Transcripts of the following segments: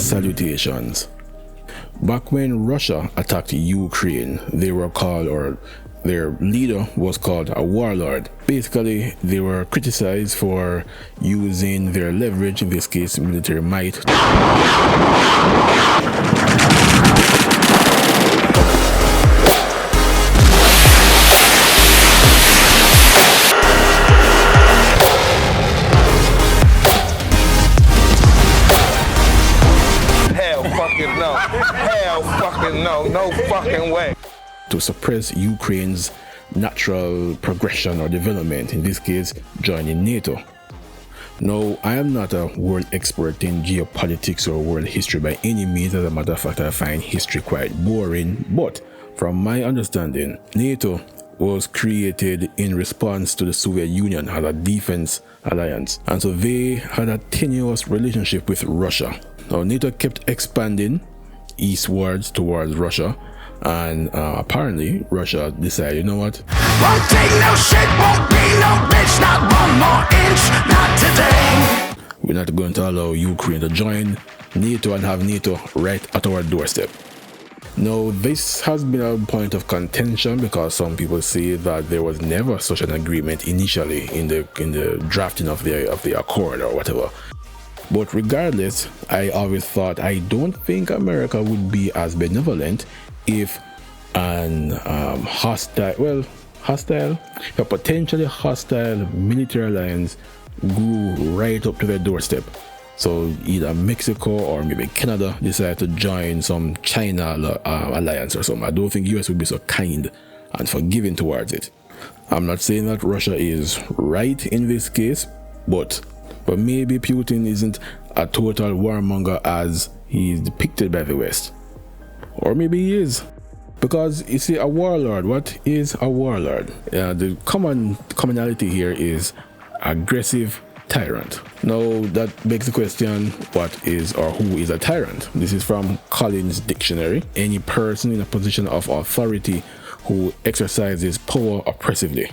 salutations. Back when Russia attacked Ukraine, they were called, or their leader was called a warlord. Basically, they were criticized for using their leverage, in this case military might, no fucking way. To suppress Ukraine's natural progression or development, in this case, joining NATO. Now, I am not a world expert in geopolitics or world history by any means. As a matter of fact, I find history quite boring, but from my understanding, NATO was created in response to the Soviet Union as a defense alliance, and so they had a tenuous relationship with Russia. Now, NATO kept expanding eastwards towards Russia, and apparently Russia decided, you know what? Won't take no shit, won't be no bitch, not one more inch, not today. We're not going to allow Ukraine to join NATO and have NATO right at our doorstep. Now, this has been a point of contention because some people say that there was never such an agreement initially in the drafting of the accord or whatever. But regardless, I always thought, I don't think America would be as benevolent if a potentially hostile military alliance grew right up to their doorstep. So either Mexico or maybe Canada decide to join some China alliance or something. I don't think US would be so kind and forgiving towards it. I'm not saying that Russia is right in this case, but maybe Putin isn't a total warmonger as he is depicted by the West. Or maybe he is. Because you see, a warlord, what is a warlord? The commonality here is aggressive tyrant. Now that begs the question, what is or who is a tyrant? This is from Collins Dictionary. Any person in a position of authority who exercises power oppressively.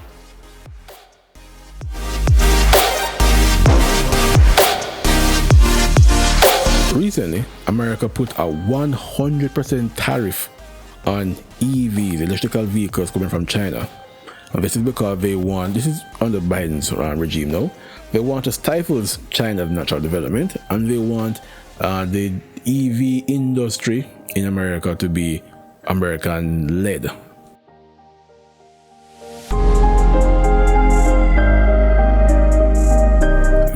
Recently, America put a 100% tariff on EVs, electrical vehicles coming from China. And this is because this is under Biden's regime now, they want to stifle China's natural development, and they want the EV industry in America to be American-led.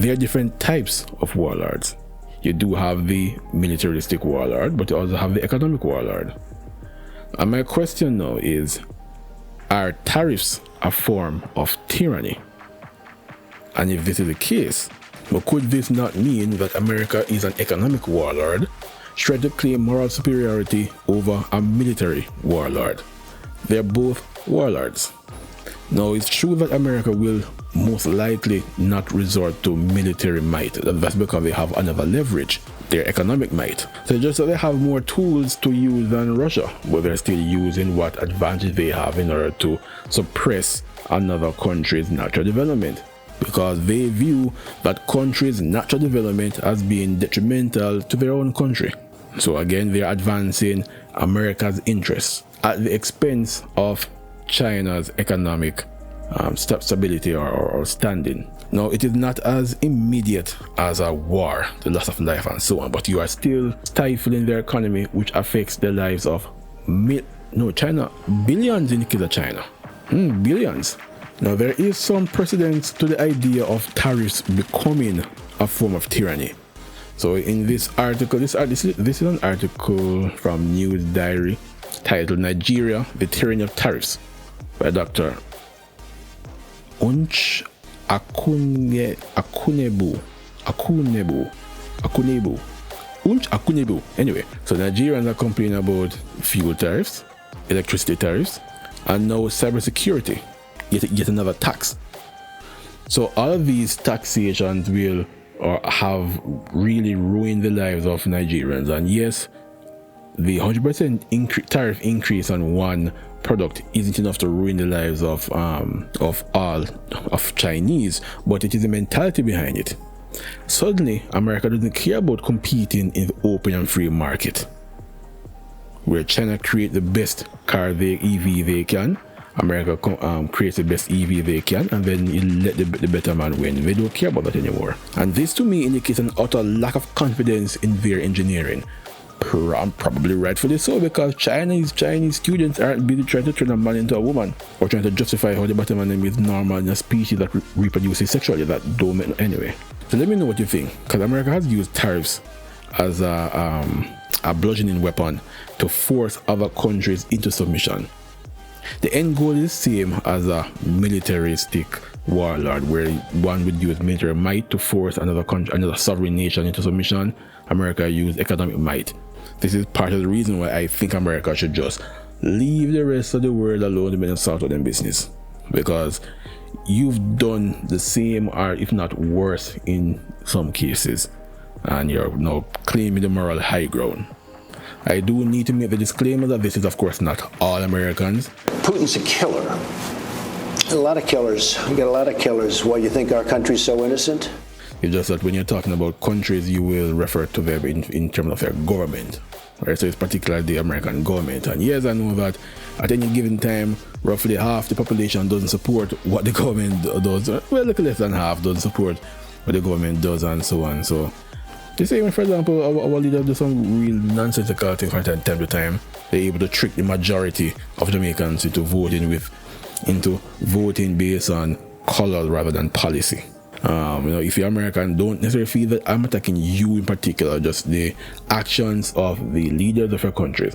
There are different types of warlords. You do have the militaristic warlord, but you also have the economic warlord. And my question now is, are tariffs a form of tyranny? And if this is the case, but could this not mean that America is an economic warlord trying to claim moral superiority over a military warlord? They're both warlords. Now, it's true that America will most likely not resort to military might. That's because they have another leverage, their economic might. So just that they have more tools to use than Russia, but they're still using what advantage they have in order to suppress another country's natural development, because they view that country's natural development as being detrimental to their own country. So again, they're advancing America's interests at the expense of China's economic stability or standing. Now, it is not as immediate as a war, the loss of life and so on, but you are still stifling their economy, which affects the lives of China, billions in the case of China. Billions. Now, there is some precedence to the idea of tariffs becoming a form of tyranny. So in this article, this is an article from News Diary titled "Nigeria, the Tyranny of Tariffs" by Dr. Unch Akunebu. Anyway, so Nigerians are complaining about fuel tariffs, electricity tariffs, and now cybersecurity, yet another tax. So all of these taxations will have really ruined the lives of Nigerians. And yes, the 100% tariff increase on one product isn't enough to ruin the lives of all of Chinese, but it is the mentality behind it. Suddenly, America doesn't care about competing in the open and free market, where China create the best EV they can. America creates the best EV they can, and then you let the better man win. They don't care about that anymore. And this to me indicates an utter lack of confidence in their engineering. Probably rightfully so, because Chinese students aren't busy trying to turn a man into a woman, or trying to justify how the better man is normal in a species that reproduces sexually. That don't make anyway. So let me know what you think, because America has used tariffs as a bludgeoning weapon to force other countries into submission. The end goal is the same as a militaristic warlord, where one would use military might to force another sovereign nation into submission. America used economic might. This is part of the reason why I think America should just leave the rest of the world alone and sort out their business, because you've done the same, or if not worse in some cases, and you're now claiming the moral high ground. I do need to make the disclaimer that this is of course not all Americans. Putin's a killer. A lot of killers. We got a lot of killers. Why you think our country's so innocent? It's just that when you're talking about countries, you will refer to them in terms of their government, right? So it's particularly the American government. And yes, I know that at any given time, roughly half the population doesn't support what the government does. Well, a little less than half doesn't support what the government does, and so on. So they say, for example, our leaders do some real nonsensical things from time to time. They're able to trick the majority of Jamaicans into voting based on color rather than policy. If you're American, don't necessarily feel that I'm attacking you in particular, just the actions of the leaders of your countries.